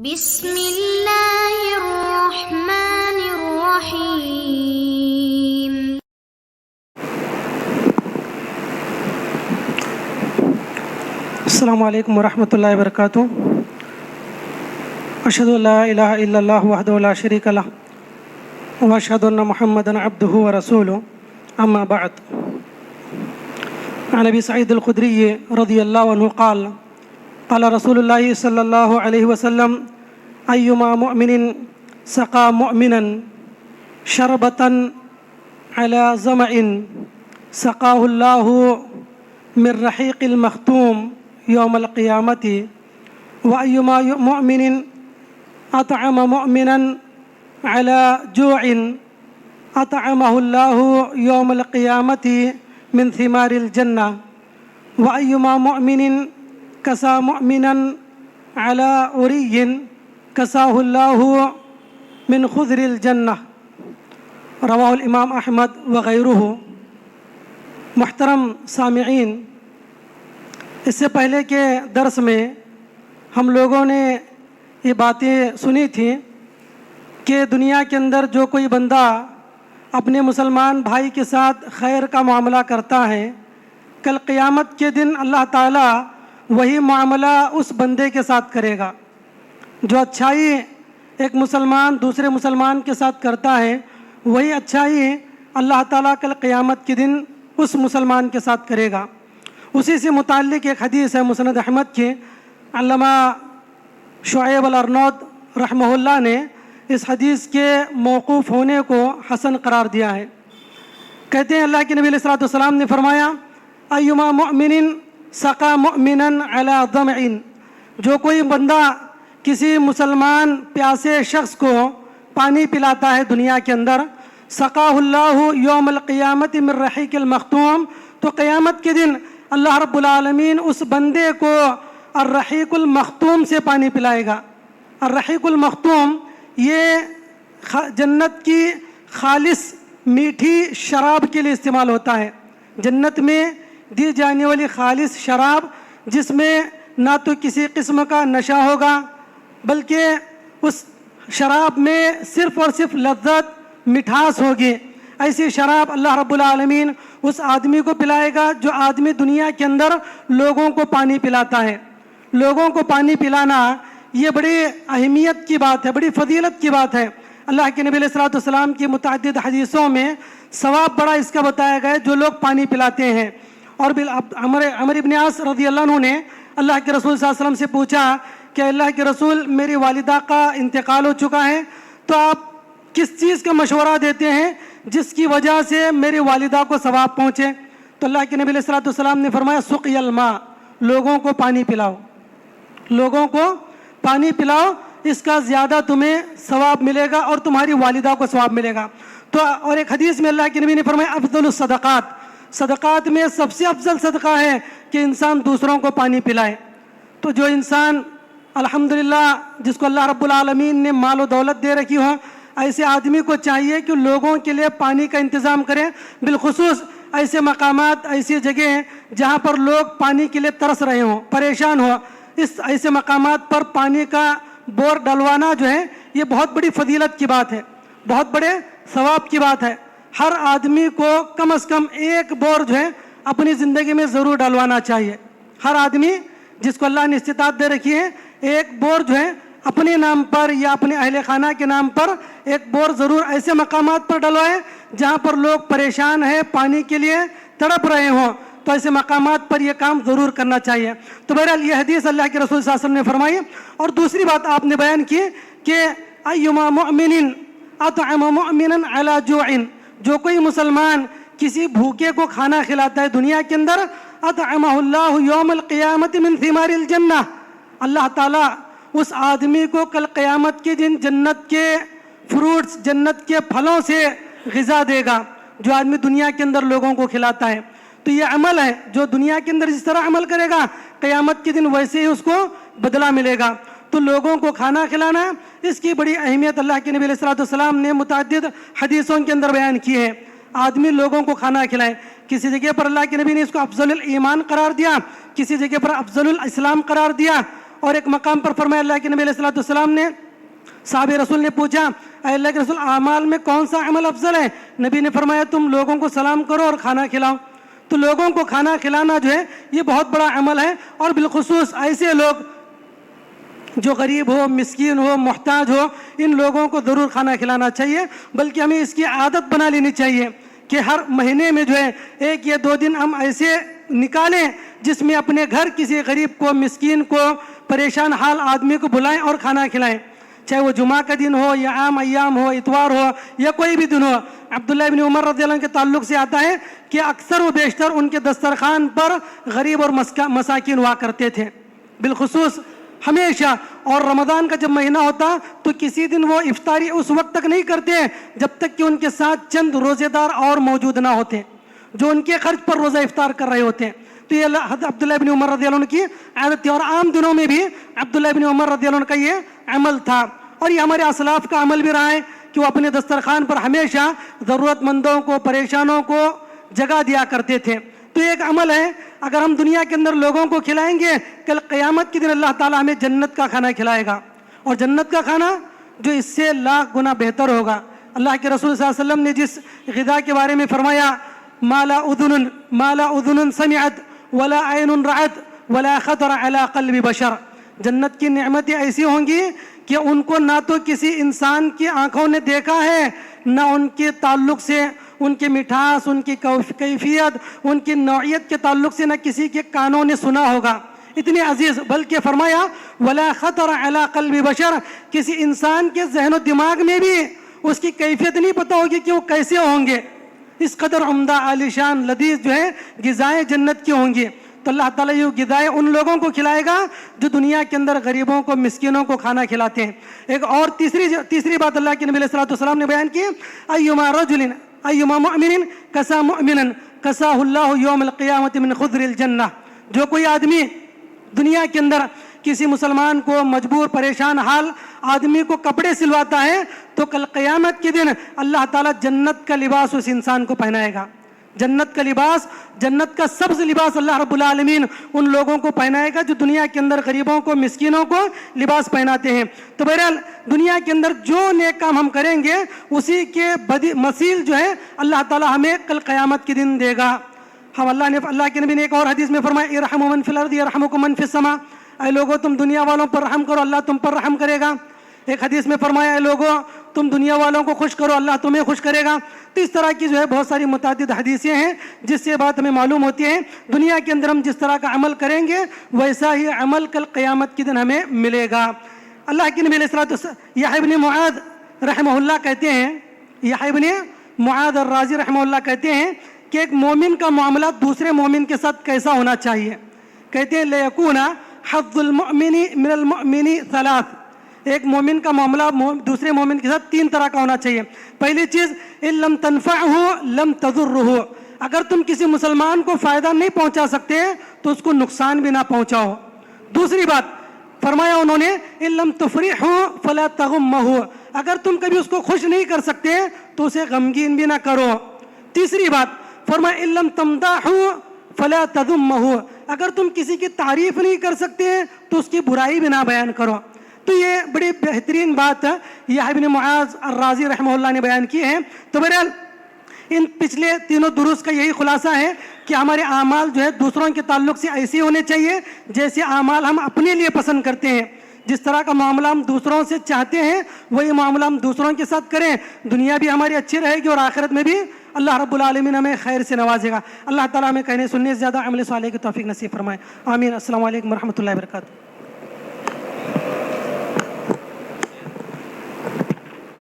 بسم اللہ الرحمن الرحیم۔ السلام علیکم ورحمۃ اللہ وبرکاتہ۔ اشہد ان لا الہ الا اللہ وحدہ لا شریک لہ واشہد ان محمدا عبدہ ورسولہ، اما بعد۔ عن ابی سعید الخدری رضی اللہ عنہ قال قال رسول اللہ صلی اللہ علیہ وسلم ایما مؤمن سقى مؤمنا شربة على ظمأ سقاه اللہ من رحیق المختوم یوم القیامة وأيما مؤمن أطعم مؤمنا على جوع أطعمه الله يوم القيامة من ثمار الجنة وأيما مؤمن كسى مؤمنا على عري كساه الله من خضر الجنة، رواہ الامام احمد وغیرہ۔ محترم سامعین، اس سے پہلے کے درس میں ہم لوگوں نے یہ باتیں سنی تھیں کہ دنیا کے اندر جو کوئی بندہ اپنے مسلمان بھائی کے ساتھ خیر کا معاملہ کرتا ہے، کل قیامت کے دن اللہ تعالیٰ وہی معاملہ اس بندے کے ساتھ کرے گا۔ جو اچھائی ایک مسلمان دوسرے مسلمان کے ساتھ کرتا ہے، وہی اچھائی اللہ تعالیٰ کل قیامت کے دن اس مسلمان کے ساتھ کرے گا۔ اسی سے متعلق ایک حدیث ہے مسند احمد کی، علامہ شعیب الارناؤط رحمہ اللہ نے اس حدیث کے موقوف ہونے کو حسن قرار دیا ہے۔ کہتے ہیں اللہ کے نبی علیہ الصلوۃ والسلام نے فرمایا ایما مؤمن سقى مؤمنا على ظمأ، جو کوئی بندہ کسی مسلمان پیاسے شخص کو پانی پلاتا ہے دنیا کے اندر، سقاہ اللہ یوم القیامت من رحیق المختوم، تو قیامت کے دن اللہ رب العالمین اس بندے کو الرحیق المختوم سے پانی پلائے گا۔ الرحیق المختوم یہ جنت کی خالص میٹھی شراب کے لیے استعمال ہوتا ہے۔ جنت میں دی جانے والی خالص شراب جس میں نہ تو کسی قسم کا نشہ ہوگا، بلکہ اس شراب میں صرف اور صرف لذت مٹھاس ہوگی، ایسی شراب اللہ رب العالمین اس آدمی کو پلائے گا جو آدمی دنیا کے اندر لوگوں کو پانی پلاتا ہے۔ لوگوں کو پانی پلانا یہ بڑی اہمیت کی بات ہے، بڑی فضیلت کی بات ہے۔ اللہ کے نبی علیہ الصلوۃ والسلام کی متعدد حدیثوں میں ثواب بڑا اس کا بتایا گیا ہے جو لوگ پانی پلاتے ہیں۔ اور عمر ابن عاص رضی اللہ عنہ نے اللہ کے رسول صلی اللہ علیہ وسلم سے پوچھا کہ اللہ کے رسول میری والدہ کا انتقال ہو چکا ہے، تو آپ کس چیز کا مشورہ دیتے ہیں جس کی وجہ سے میری والدہ کو ثواب پہنچے؟ تو اللہ کے نبی علیہ الصلوۃ والسلام نے فرمایا سقی الماء، لوگوں کو پانی پلاؤ، لوگوں کو پانی پلاؤ، اس کا زیادہ تمہیں ثواب ملے گا اور تمہاری والدہ کو ثواب ملے گا۔ تو اور ایک حدیث میں اللہ کے نبی نے فرمایا افضل الصدقات، صدقات میں سب سے افضل صدقہ ہے کہ انسان دوسروں کو پانی پلائے۔ تو جو انسان الحمدللہ جس کو اللہ رب العالمین نے مال و دولت دے رکھی ہو، ایسے آدمی کو چاہیے کہ لوگوں کے لیے پانی کا انتظام کرے، بالخصوص ایسے مقامات، ایسی جگہ جہاں پر لوگ پانی کے لیے ترس رہے ہوں، پریشان ہوں، ایسے مقامات پر پانی کا بور ڈلوانا جو ہے یہ بہت بڑی فضیلت کی بات ہے، بہت بڑے ثواب کی بات ہے۔ ہر آدمی کو کم از کم ایک بور جو ہے اپنی زندگی میں ضرور ڈلوانا چاہیے۔ ہر آدمی جس کو اللہ نے استطاعت دے رکھی ہے، ایک بور جو ہے اپنے نام پر یا اپنے اہل خانہ کے نام پر ایک بور ضرور ایسے مقامات پر ڈلوائے جہاں پر لوگ پریشان ہیں، پانی کے لیے تڑپ رہے ہوں، تو ایسے مقامات پر یہ کام ضرور کرنا چاہیے۔ تو بہرحال یہ حدیث اللہ کے رسول صلی اللہ علیہ وسلم نے فرمائی۔ اور دوسری بات آپ نے بیان کی کہ ایما مؤمن اطعم مؤمنا علی جوع، جو کوئی مسلمان کسی بھوکے کو کھانا کھلاتا ہے دنیا کے اندر، اطعمہ اللہ یوم القیامت من ثمار الجنہ، اللہ تعالیٰ اس آدمی کو کل قیامت کے دن جنت کے فروٹس، جنت کے پھلوں سے غذا دے گا، جو آدمی دنیا کے اندر لوگوں کو کھلاتا ہے۔ تو یہ عمل ہے جو دنیا کے اندر جس طرح عمل کرے گا قیامت کے دن ویسے ہی اس کو بدلہ ملے گا۔ تو لوگوں کو کھانا کھلانا اس کی بڑی اہمیت اللہ کے نبی علیہ الصلوۃ والسلام نے متعدد حدیثوں کے اندر بیان کی ہے۔ آدمی لوگوں کو کھانا کھلائے، کسی جگہ پر اللہ کے نبی نے اس کو افضل الایمان قرار دیا، کسی جگہ پر افضل الاسلام قرار دیا، اور ایک مقام پر فرمایا اللہ کے نبی علیہ الصلوۃ والسلام نے صحابہ رسول نے پوچھا اے اللہ کے رسول اعمال میں کون سا عمل افضل ہے؟ نبی نے فرمایا تم لوگوں کو سلام کرو اور کھانا کھلاؤ. تو لوگوں کو کھانا کھلانا جو ہے یہ بہت بڑا عمل ہے، اور بالخصوص ایسے لوگ جو غریب ہو، مسکین ہو، محتاج ہو، ان لوگوں کو ضرور کھانا کھلانا چاہیے. بلکہ ہمیں اس کی عادت بنا لینی چاہیے کہ ہر مہینے میں جو ہے 1 یا 2 دن ہم ایسے نکالیں جس میں اپنے گھر کسی غریب کو، مسکین کو، پریشان حال آدمی کو بلائیں اور کھانا کھلائیں، چاہے وہ جمعہ کا دن ہو یا عام ایام ہو، اتوار ہو یا کوئی بھی دن ہو. عبداللہ ابن عمر رضی اللہ عنہ کے تعلق سے آتا ہے کہ اکثر و بیشتر ان کے دسترخوان پر غریب اور مساکین ہوا کرتے تھے بالخصوص ہمیشہ. اور رمضان کا جب مہینہ ہوتا تو کسی دن وہ افطاری اس وقت تک نہیں کرتے جب تک کہ ان کے ساتھ چند روزے دار اور موجود نہ ہوتے جو ان کے خرچ پر روزہ افطار کر رہے ہوتے ہیں. تو یہ عبداللہ ابن عمر رضی اللہ عنہ کی عادت تھی، اور عام دنوں میں بھی عبداللہ ابن عمر رضی اللہ عنہ کا یہ عمل تھا. اور یہ ہمارے اسلاف کا عمل بھی رہا ہے کہ وہ اپنے دسترخوان پر ہمیشہ ضرورت مندوں کو، پریشانوں کو جگہ دیا کرتے تھے. تو یہ ایک عمل ہے، اگر ہم دنیا کے اندر لوگوں کو کھلائیں گے کل قیامت کے دن اللہ تعالیٰ ہمیں جنت کا کھانا کھلائے گا، اور جنت کا کھانا جو اس سے لاکھ گنا بہتر ہوگا. اللہ کے رسول صلی اللہ علیہ وسلم نے جس غذا کے بارے میں فرمایا ما لا اذن سمعت ولا عین رأت ولا خطر علی قلب بشر، جنت کی نعمتیں ایسی ہوں گی کہ ان کو نہ تو کسی انسان کی آنکھوں نے دیکھا ہے، نہ ان کے تعلق سے، ان کی مٹھاس، ان کی کیفیت، ان کی نوعیت کے تعلق سے نہ کسی کے کانوں نے سنا ہوگا، اتنی عزیز. بلکہ فرمایا ولا خطر علی قلب بشر، کسی انسان کے ذہن و دماغ میں بھی اس کی کیفیت نہیں پتہ ہوگی کہ وہ کیسے ہوں گے. اس قدر عمدہ، عالیشان، لذیذ جو ہے غذائیں جنت کی ہوں گی. تو اللہ تعالیٰ یہ غذائیں ان لوگوں کو کھلائے گا جو دنیا کے اندر غریبوں کو، مسکینوں کو کھانا کھلاتے ہیں. ایک اور تیسری بات اللہ کے نبی علیہ الصلوۃ والسلام نے بیان کی ایما مؤمن کسا مؤمنا کساہ اللہ یوم القیامت من خضر الجنہ، جو کوئی آدمی دنیا کے اندر کسی مسلمان کو، مجبور پریشان حال آدمی کو کپڑے سلواتا ہے تو کل قیامت کے دن اللہ تعالیٰ جنت کا لباس اس انسان کو پہنائے گا. جنت کا لباس، جنت کا سبز لباس اللہ رب العالمین ان لوگوں کو پہنائے گا جو دنیا کے اندر غریبوں کو، مسکینوں کو لباس پہناتے ہیں. تو بہرحال دنیا کے اندر جو نیک کام ہم کریں گے اسی کے مثیل جو ہے اللہ تعالیٰ ہمیں کل قیامت کے دن دے گا. ہم اللہ کے نبی نے ایک اور حدیث میں فرمایا ارحموا من فی الارض یرحمکم من فی السماء، اے لوگوں تم دنیا والوں پر رحم کرو اللہ تم پر رحم کرے گا. ایک حدیث میں فرمایا اے لوگوں تم دنیا والوں کو خوش کرو اللہ تمہیں خوش کرے گا. تو اس طرح کی جو ہے بہت ساری متعدد حدیثیں ہیں جس سے بات ہمیں معلوم ہوتی ہے دنیا کے اندر ہم جس طرح کا عمل کریں گے ویسا ہی عمل کل قیامت کے دن ہمیں ملے گا. اللہ کے نبی علیہ الصلوۃ والسلام یحییٰ ابن معاذ رحمہ اللہ کہتے ہیں، یحییٰ ابن معاذ الرازی رحمہ اللہ کہتے ہیں کہ ایک مومن کا معاملہ دوسرے مومن کے ساتھ کیسا ہونا چاہیے. کہتے ہیں لیکون حظ المؤمن من المؤمن ثلاث، ایک مومن کا معاملہ دوسرے مومن کے ساتھ 3 طرح کا ہونا چاہیے. پہلی چیز ان لم تنفعه لم تضره، اگر تم کسی مسلمان کو فائدہ نہیں پہنچا سکتے تو اس کو نقصان بھی نہ پہنچاؤ. دوسری بات فرمایا انہوں نے ان لم تفرحه فلا تغمه، اگر تم کبھی اس کو خوش نہیں کر سکتے تو اسے غمگین بھی نہ کرو. تیسری بات فرمایا ان لم تمدحه فلا تذمه، اگر تم کسی کی تعریف نہیں کر سکتے تو اس کی برائی بھی نہ بیان کرو. تو یہ بڑی بہترین بات یحییٰ ابن معاذ الرازی رحمہ اللہ نے بیان کی ہے. تو بہرحال ان پچھلے تینوں دروس کا یہی خلاصہ ہے کہ ہمارے اعمال جو ہے دوسروں کے تعلق سے ایسے ہونے چاہیے جیسے اعمال ہم اپنے لیے پسند کرتے ہیں. جس طرح کا معاملہ ہم دوسروں سے چاہتے ہیں وہی معاملہ ہم دوسروں کے ساتھ کریں. دنیا بھی ہماری اچھی رہے گی اور آخرت میں بھی اللہ رب العالمین ہمیں خیر سے نوازے گا. اللہ تعالیٰ ہمیں کہنے سننے سے زیادہ عمل صالح کی توفیق نصیب فرمائے. آمین. السلام علیکم ورحمۃ اللہ وبرکاتہ.